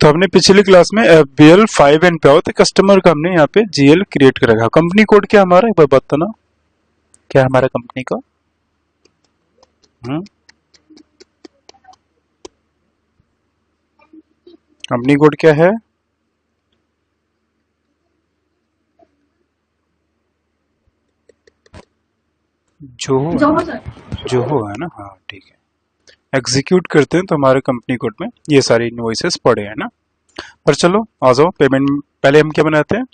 तो हमने पिछली क्लास में FBL 5N पे आओ तो कस्टमर का हमने यहाँ पे GL क्रिएट कर रखा। कंपनी कोड क्या हमारा, एक बार बताना क्या है हमारा कंपनी का। कंपनी कोड क्या है? जोहो है ना, हाँ ठीक है। एग्जीक्यूट करते हैं तो हमारे कंपनी कोड में ये सारी इनवॉइसेस पड़े हैं ना। पर चलो आ जाओ पेमेंट। पहले हम क्या बनाते हैं,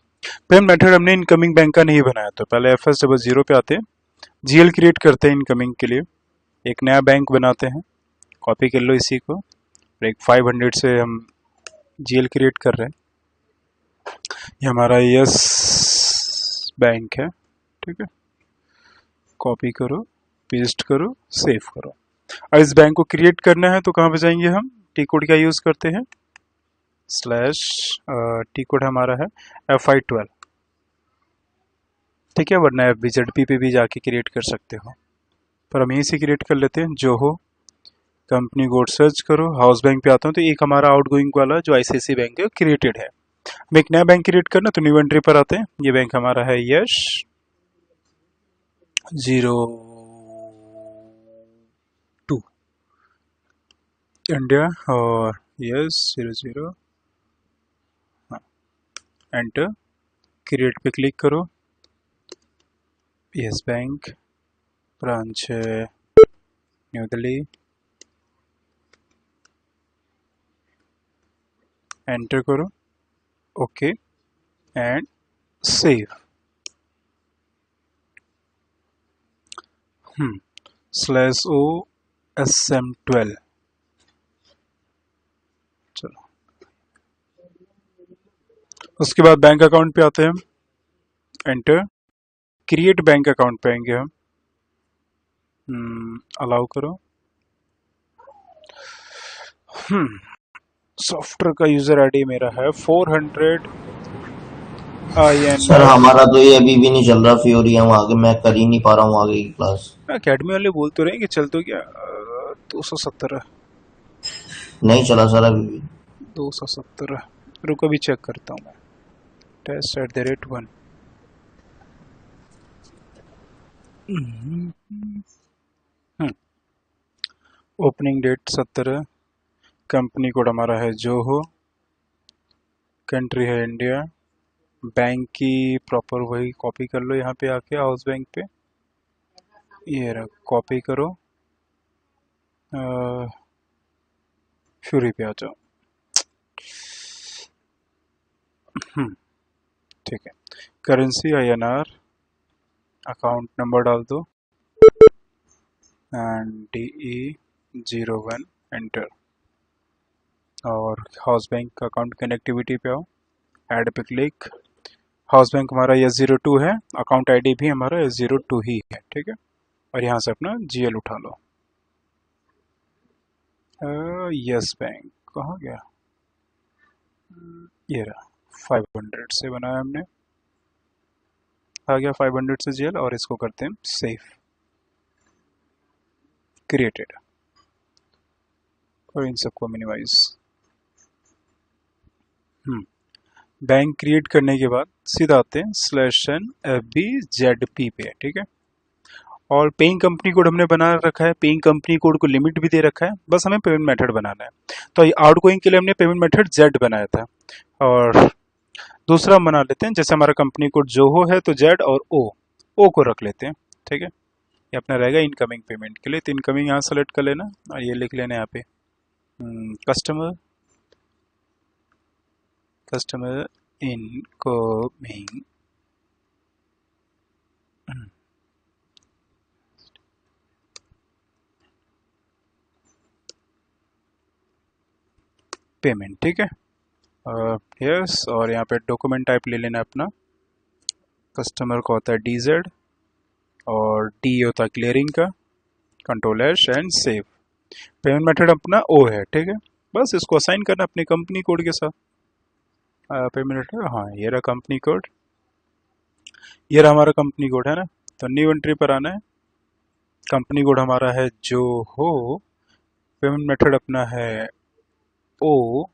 पेमेंट मेथड हमने इनकमिंग बैंक का नहीं बनाया, तो पहले FS00 पे आते हैं, GL क्रिएट करते हैं इनकमिंग के लिए, एक नया बैंक बनाते हैं, कॉपी कर लो इसी को, और एक 500 से हम GL क्रिएट कर रहे हैं। ये हमारा यस बैंक है, ठीक है। कॉपी करो, पेस्ट करो, सेव करो। और इस बैंक को क्रिएट करना है तो कहाँ पे जाएंगे हम, टी कोड क्या यूज करते हैं, स्लैश टी कोड हमारा है FI12, ठीक है, वरना FBZP पे भी जाके क्रिएट कर सकते हो, पर हम यहीं से क्रिएट कर लेते हैं। जो हो कंपनी कोड सर्च करो, हाउस बैंक पे आता हूँ तो एक हमारा आउटगोइंग वाला जो ICICI बैंक है क्रिएटेड है। हम एक नया बैंक क्रिएट करना तो न्यू एंट्री पर आते हैं, ये बैंक हमारा है यश 02 इंडिया, और यस 00, हाँ, एंटर, क्रिएट पे क्लिक करो। Yes bank, branch new Delhi, enter करो, ओके एंड सेव। /OSM12, चलो उसके बाद बैंक अकाउंट पे आते हैं हम, एंटर, क्रिएट बैंक अकाउंट पे आएंगे हम, अलाउ करो। सॉफ्टवेयर का यूजर आईडी मेरा है 400 IN। सर हमारा तो ये अभी भी नहीं चल रहा फ्योरी, हम आगे मैं कर ही नहीं पा रहा हूँ आगे की क्लास। अकेडमी वाले बोल तो रहे कि चल तो क्या 270 नहीं चला सर अभी भी। 270, रुको अभी चेक करता हूँ मैं, test@1। Opening date 17, company code हमारा है जो हो, कंट्री है इंडिया, बैंक की प्रॉपर वही कॉपी कर लो यहाँ पे आके हाउस बैंक पे, ये रहा कॉपी करो, फ्यूरी पे आ जाओ। ठीक है, करेंसी INR, अकाउंट नंबर डाल दो एंड DE01, एंटर, और हाउस बैंक का अकाउंट कनेक्टिविटी पे आओ, ऐड पे क्लिक। हाउस बैंक हमारा S02 है, अकाउंट ID भी हमारा S02 ही है, ठीक है। और यहाँ से अपना GL उठा लो। यस बैंक कहाँ गया, ये रहा 500 से बनाया हमने, आ गया 500 से GL, और इसको करते हैं सेव, क्रिएटेड, और इन सबको मिनिमाइज। बैंक क्रिएट करने के बाद सीधा आते हैं /n FBZP पे, ठीक है। और पेइंग कंपनी कोड हमने बना रखा है, पेइंग कंपनी कोड को लिमिट भी दे रखा है, बस हमें पेमेंट मेथड बनाना है। तो आउट गोइंग के लिए हमने पेमेंट मेथड Z बनाया था, और दूसरा हम बना लेते हैं, जैसे हमारा कंपनी कोड जो हो है तो Z और O को रख लेते हैं, ठीक है। ये अपना रहेगा इनकमिंग पेमेंट के लिए, तो इनकमिंग यहाँ सेलेक्ट कर लेना और ये लिख लेना यहाँ पे कस्टमर इनकमिंग पेमेंट, ठीक है। यस, और यहाँ पे डॉक्यूमेंट टाइप ले लेना अपना, कस्टमर का होता है DZ और D होता है क्लियरिंग का, Ctrl+H and save. Payment method अपना O है, ठीक है, बस इसको असाइन करना अपनी कंपनी कोड के साथ। पेमेंट मेथड, हाँ ये रहा कंपनी कोड, ये रहा हमारा कंपनी कोड है ना। तो न्यू एंट्री पर आना है, कंपनी कोड हमारा है जो हो, पेमेंट मेथड अपना है O,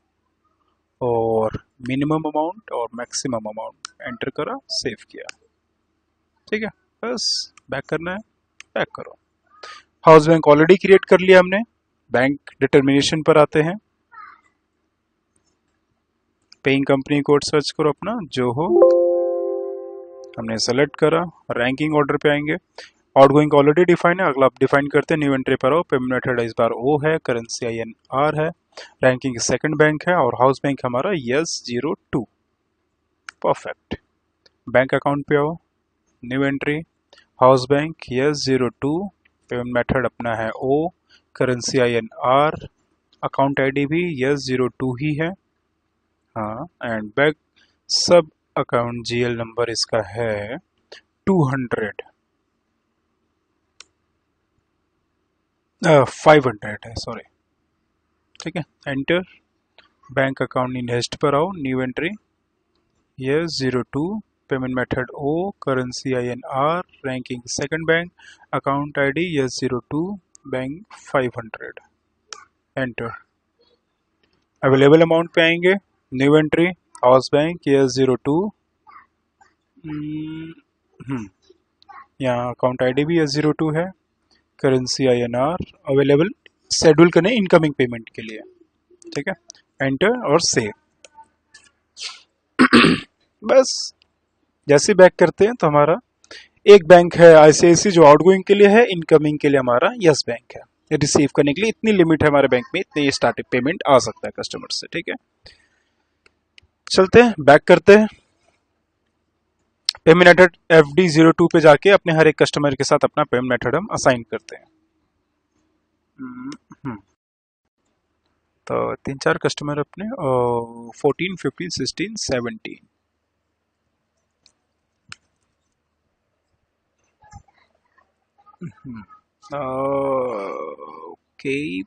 और मिनिमम अमाउंट और मैक्सिमम अमाउंट एंटर करा, सेव किया। ठीक है, बस बैक करना है, बैक करो। हाउस बैंक ऑलरेडी क्रिएट कर लिया हमने। बैंक डिटर्मिनेशन पर आते हैं, पेइंग कंपनी कोड सर्च करो अपना जो हो, हमने सेलेक्ट करा। रैंकिंग ऑर्डर पे आएंगे, आउटगोइंग ऑलरेडी डिफाइन है, अगला आप डिफाइन करते हैं। न्यू एंट्री पर आओ, पेमेंट मेथड इस बार ओ है, करेंसी INR है, रैंकिंग सेकंड बैंक है और हाउस बैंक हमारा YES02। परफेक्ट। बैंक अकाउंट पे आओ, new entry, house bank YES02, payment method अपना है O, currency INR, account ID भी YES02 ही है। हाँ, and bank sub account GL number इसका है 200, 500 है, सॉरी। ठीक है, एंटर। बैंक अकाउंट इन हेस्ट पर आओ, new entry YES02, payment method O, currency INR, ranking second bank, account ID YES02, bank 500, enter. Available amount पे आएंगे, new entry, house bank YES02, यहाँ अकाउंट आईडी भी YES02 है, करेंसी INR, अवेलेबल शेड्यूल करने incoming payment के लिए। ठीक है, एंटर और सेव। बस जैसे बैक करते हैं तो हमारा एक बैंक है ICICI जो आउटगोइंग के लिए है, इनकमिंग के लिए हमारा यस बैंक है। रिसीव करने के लिए इतनी लिमिट है हमारे बैंक में, इतनी स्टार्टिंग पेमेंट आ सकता है कस्टमर से। ठीक है, चलते हैं, बैक करते हैं। पेमेंट मेथड FD02 पे जाके अपने हर एक कस्टमर के साथ अपना पेमेंट मेथड हम असाइन करते हैं। तो 3-4 कस्टमर अपने 14, 15, 16, 17। ओके,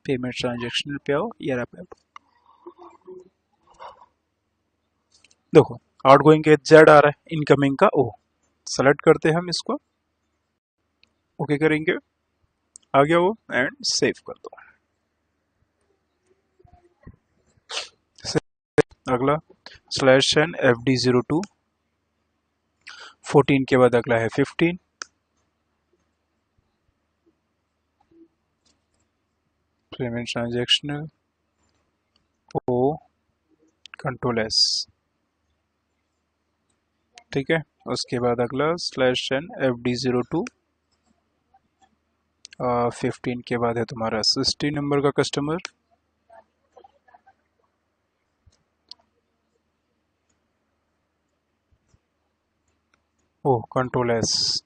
पेमेंट ट्रांजेक्शन पे आओ, यार पे देखो आउटगोइंग के Z आ रहा है, इनकमिंग का O। सेलेक्ट करते हैं हम इसको, ओके करेंगे, आ गया वो, एंड सेव कर दो। अगला /n FD02, 14 के बाद अगला है 15, payment transactional O, control S। ठीक है, उसके बाद अगला /n FD02, 15 के बाद है तुम्हारा 60 नंबर का कस्टमर, ओ कंट्रोल S।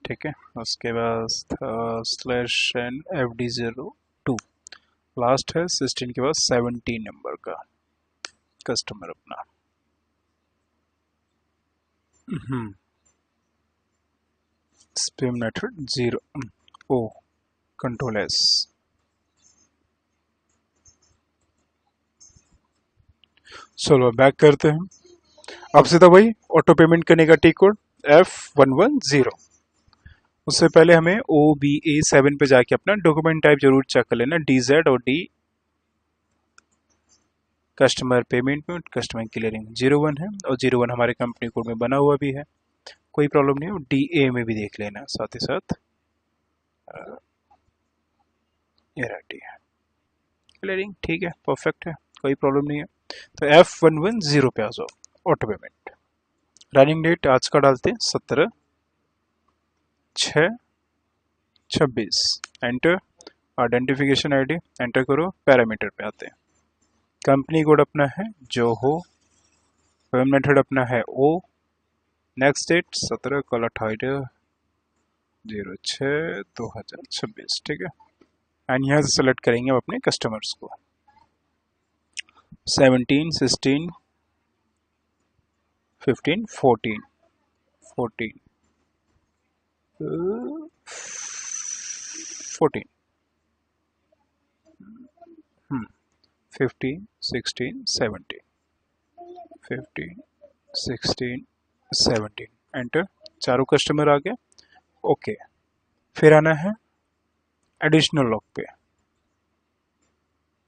ठीक है, उसके बाद /n FD02, लास्ट है 16 के बाद 17 नंबर का कस्टमर अपना। Spam method 0 O, control S। चलो बैक करते हैं, अब सीधा वही ऑटो पेमेंट करने का टी कोड F110। उससे पहले हमें OBA7 पे जाके अपना डॉक्यूमेंट टाइप जरूर चेक कर लेना, DZ और D। कस्टमर पेमेंट में कस्टमर क्लियरिंग 01 है, और 01 हमारे कंपनी कोड में बना हुआ भी है, कोई प्रॉब्लम नहीं है। DA में भी देख लेना साथ ही साथ, ये रेडी है, क्लियरिंग ठीक है, परफेक्ट है, कोई प्रॉब्लम नहीं है। तो F110 पे आ जाओ, ऑटो पेमेंट। रनिंग डेट आज का डालते हैं 17/6/26, एंटर। आइडेंटिफिकेशन आईडी एंटर करो, पैरामीटर पे आते हैं। कंपनी कोड अपना है जो हो, पेमेंट मेथड अपना है ओ, नेक्स्ट डेट 17/06/2026। ठीक है, एंड यहाँ से सेलेक्ट करेंगे हम अपने कस्टमर्स को, 17, 16, 15, 14, 14, 14, 15, 16, 17, 15, 16, 17, एंटर। चारों कस्टमर आ गए, ओके। फिर आना है एडिशनल लॉक पे,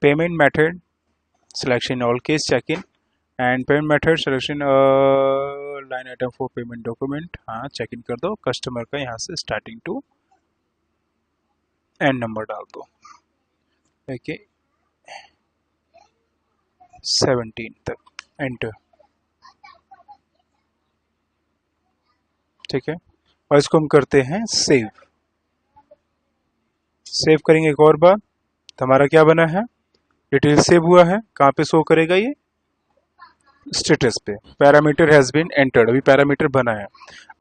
payment method selection all case check in and payment method selection line item for payment document, हाँ चेक इन कर दो। कस्टमर का यहाँ से स्टार्टिंग टू एंड नंबर डाल दो, ओके 17 तक एंटर, ठीक है। और इसको हम करते हैं सेव। सेव करेंगे एक और बार तो हमारा क्या बना है, डिटेल सेव हुआ है। कहाँ पे शो करेगा ये, स्टेटस पे पैरामीटर हैज बीन एंटर्ड, अभी पैरामीटर बना है।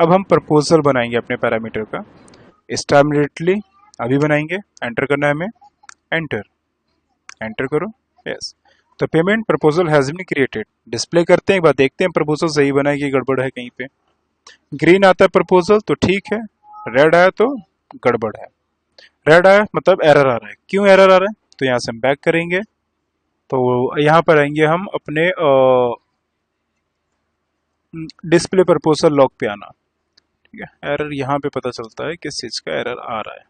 अब हम प्रपोजल बनाएंगे अपने पैरामीटर का इमीडिएटली, अभी बनाएंगे। एंटर करना है हमें, एंटर, एंटर करो, यस। तो payment proposal has been created display करते हैं, एक बार देखते हैं प्रपोजल सही बना है कि गड़बड़ है कहीं पे। ग्रीन आता है प्रपोजल तो ठीक है, रेड आया तो गड़बड़ है। रेड आया मतलब एरर आ रहा है, क्यों एरर आ रहा है, तो यहाँ से हम बैक करेंगे तो यहाँ पर आएंगे हम अपने डिस्प्ले प्रपोजल लॉग पे आना, ठीक है। एरर यहाँ पे पता चलता है किस चीज का एरर आ रहा है।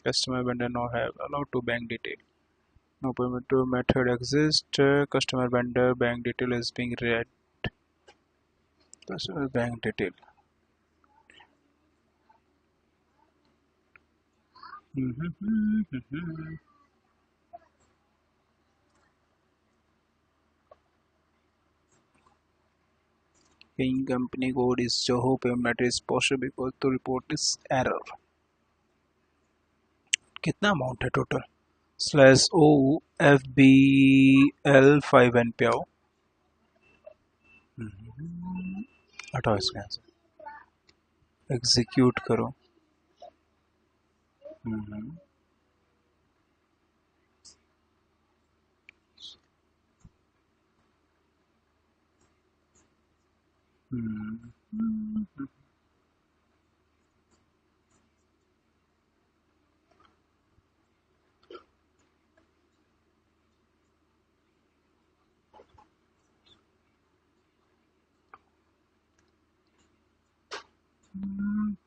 Customer vendor now have allowed to bank detail. No payment to method exists. Customer vendor bank detail is being read. Customer bank detail. In company code is Zoho payment method is possible because to report this error. कितना amount है total, slash O F B L 5N पे आओ, हटाओ इसके यहाँ से, execute करो।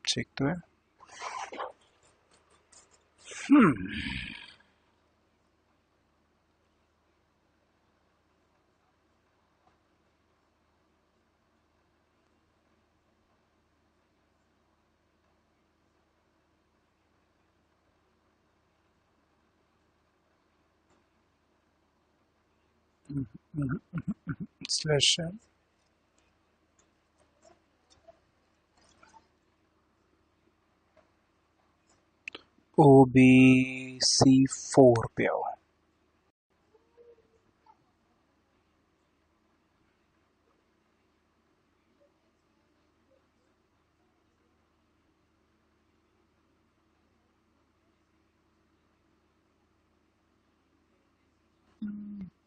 ठीक तो है। स्लैश OBC4 पे आओ,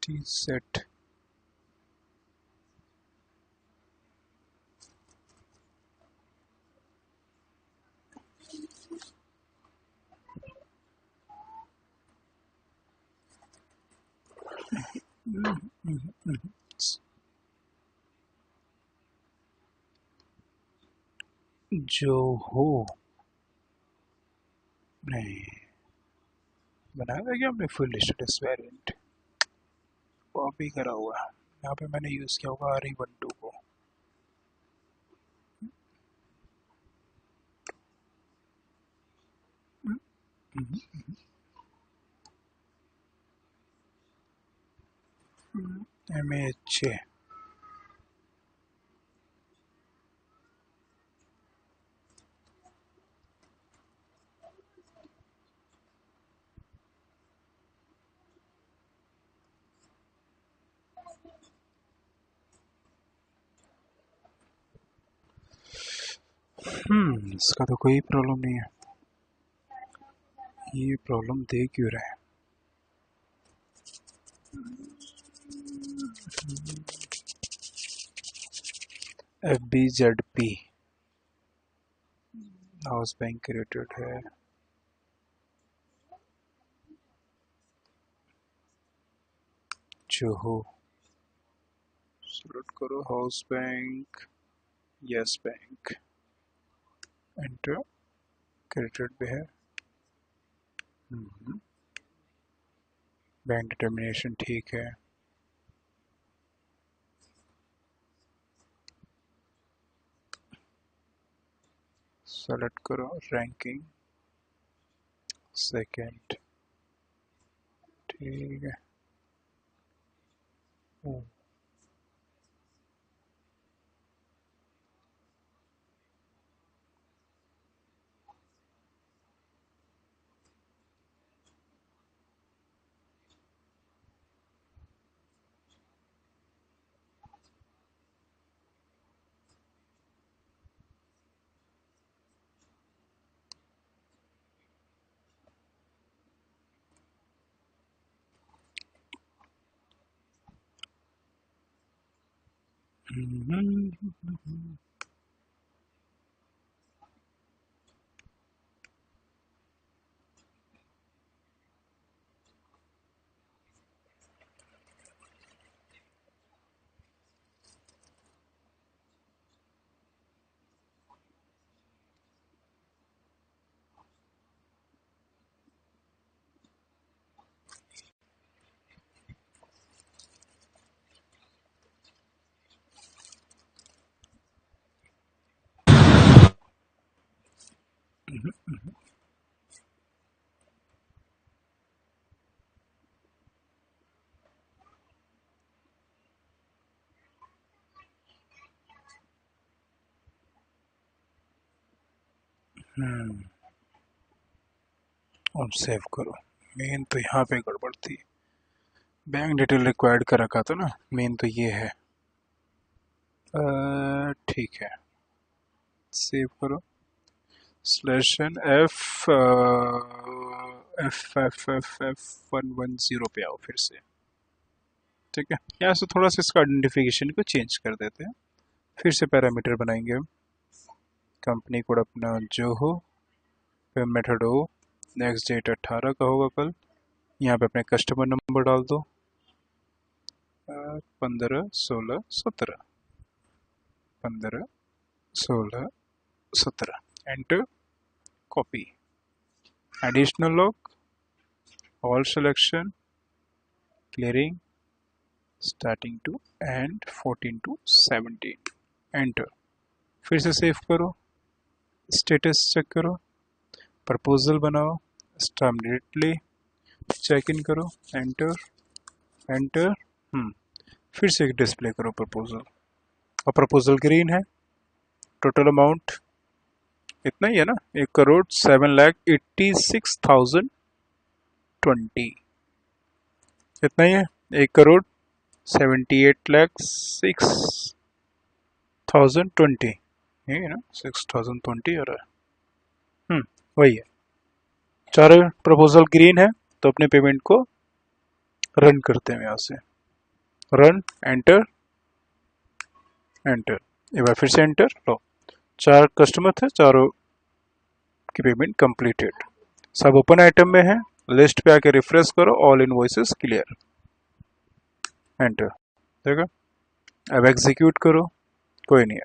टी सेट जो हो नहीं बनाया था क्या हमने, फुल स्टेटस वेरिएंट कॉपी करा हुआ है। यहाँ पे मैंने यूज किया होगा RE12 को। MH इसका तो कोई प्रॉब्लम नहीं है, ये प्रॉब्लम दे क्यों रहा है। FBZP हाउस बैंक क्रिएटेड है, जो हो सेलेक्ट करो house bank, yes bank, enter, created पे है। बैंक डिटर्मिनेशन ठीक है। सेलेक्ट करो रैंकिंग सेकंड, ठीक है। अब सेव करो। मेन तो यहाँ पे गड़बड़ थी, बैंक डिटेल रिक्वायर्ड कर रखा था ना, मेन तो ये है। ठीक है, सेव करो। /n f f 110 पे आओ फिर से, ठीक है। यहाँ से थोड़ा सा इसका आइडेंटिफिकेशन को चेंज कर देते हैं, फिर से पैरामीटर बनाएंगे हम। कंपनी कोड अपना जो हो, पेमेंट मेथड हो, नेक्स्ट डेट 18 का होगा कल। यहाँ पे अपने कस्टमर नंबर डाल दो, 15 16 17, 15 16 17, enter, copy, additional log, all selection, clearing starting to end 14 to 17, enter. फिर से सेव करो, स्टेटस चेक करो, प्रपोजल बनाओ, स्टाम्प डायरेक्टली, चेक इन करो, एंटर एंटर। फिर से एक डिस्प्ले करो प्रपोजल, और प्रपोजल ग्रीन है। टोटल अमाउंट इतना ही है ना, 1,07,86,020, इतना ही है। 1,78,06,020, यही है ना, 6,020 आ रहा है। वही है। चारों प्रपोजल ग्रीन है, तो अपने पेमेंट को रन करते हैं यहाँ से। रन, एंटर एंटर, एक बार फिर से एंटर। लो, 4 कस्टमर थे, चारों की पेमेंट कंप्लीटेड। सब ओपन आइटम में है, लिस्ट पे आके रिफ्रेश करो, ऑल इनवॉइसेस क्लियर, एंटर। देखो, अब एग्जीक्यूट करो, कोई नहीं है।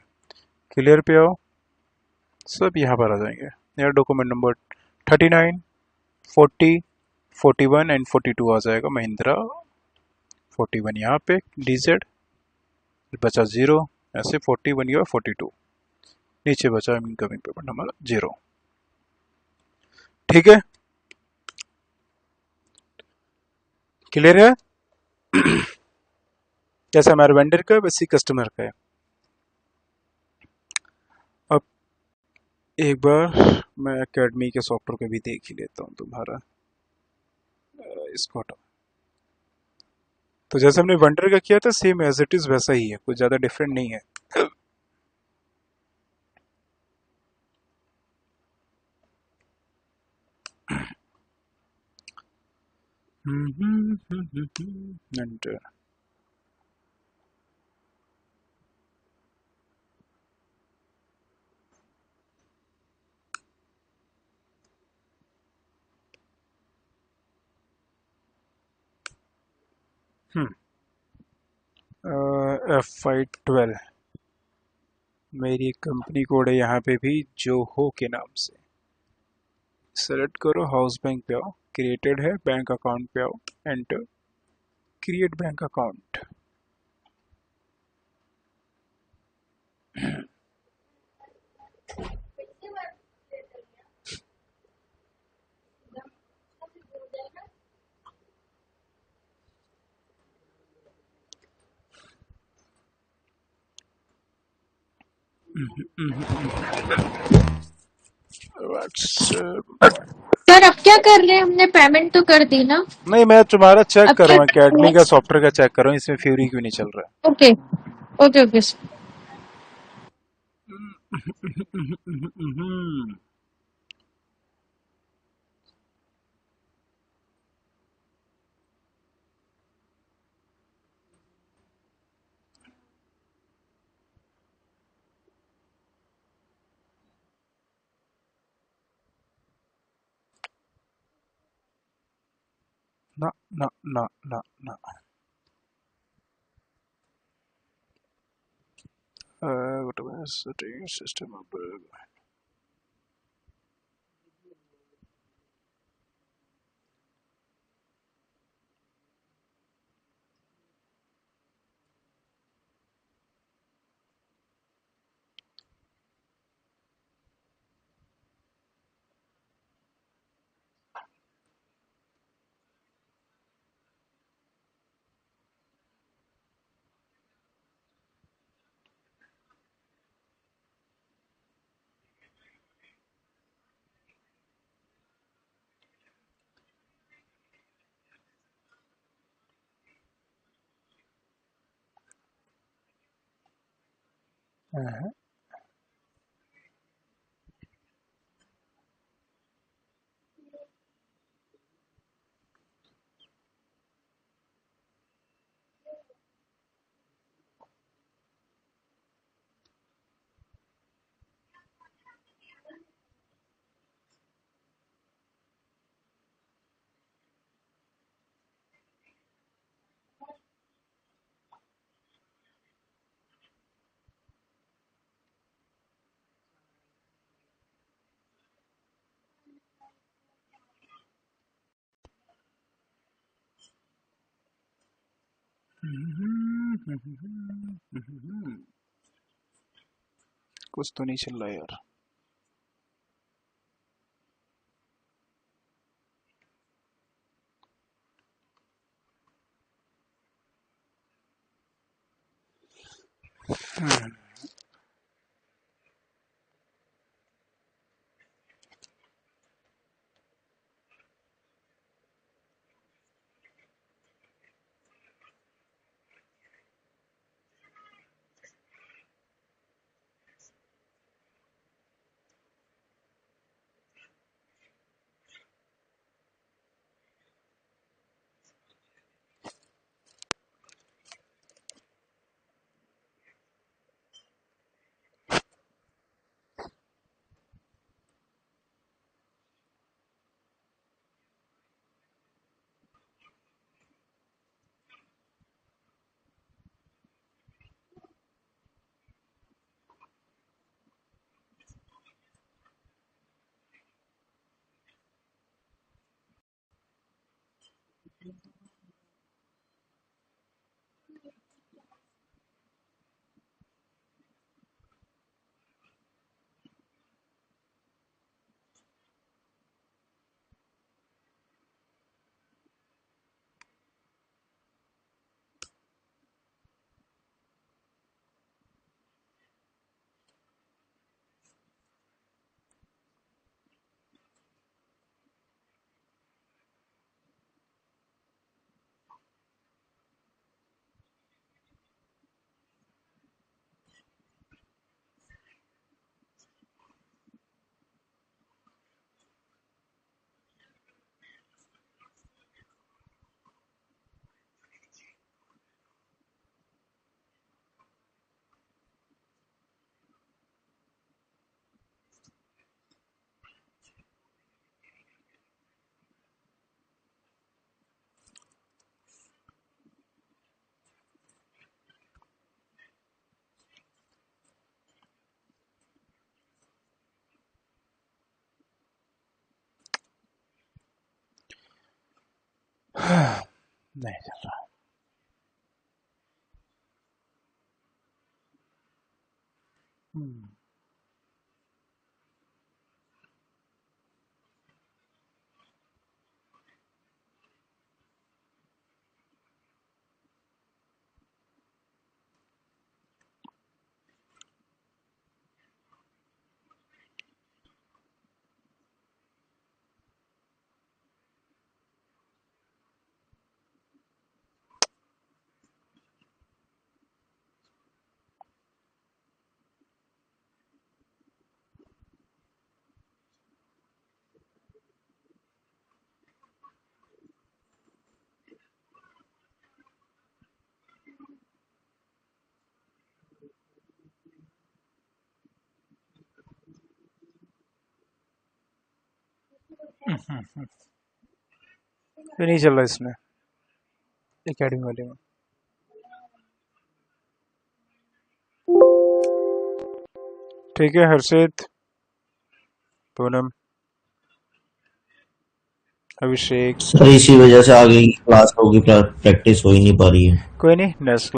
क्लियर पे आओ, सब यहाँ पर आ जाएंगे। यार डॉक्यूमेंट नंबर 39, 40, 41 एंड 42 आ जाएगा, महिंद्रा 41 यहाँ पे, डीजेड बचा 0, ऐसे 41 या 42 नीचे बचा इनकमिंग पेमेंट हमारा 0, ठीक है। क्लियर है। जैसे हमारे वेंडर का वैसे कस्टमर का है। अब एक बार मैं एकेडमी के सॉफ्टवेयर को भी देख ही लेता हूँ तुम्हारा, इसको हटाओ। तो जैसे हमने वेंडर का किया था, सेम एज इट इज वैसा ही है, कुछ ज्यादा डिफरेंट नहीं है। एंटर। FI12 मेरी कंपनी कोड है यहाँ पे भी, जो हो के नाम से। सेलेक्ट करो, हाउस बैंक पे आओ, क्रिएटेड है, बैंक अकाउंट पे आओ, enter, create bank account. WhatsApp. Sir अब क्या कर रहे हैं? हमने पेमेंट तो कर दी ना। नहीं, मैं तुम्हारा चेक अब कर क्या रहा हूँ, कर रहे अकेडमी हैं? का सॉफ्टवेयर का चेक कर रहा हूँ, इसमें फ्यूरी क्यों नहीं चल रहा ओके ओके ओके सर। है। ना ना ना ना ना। What was the system of कुछ तो नहीं चल रहा यार। नहीं चल रहा। हम्म, ये नहीं चल रहा इसमें, एकेडमी वाले में। ठीक है हर्षित, पूनम, अभिषेक, सर इसी वजह से आगे की क्लास होगी, प्रैक्टिस हो ही नहीं पा रही है। कोई नहीं नेक्स्ट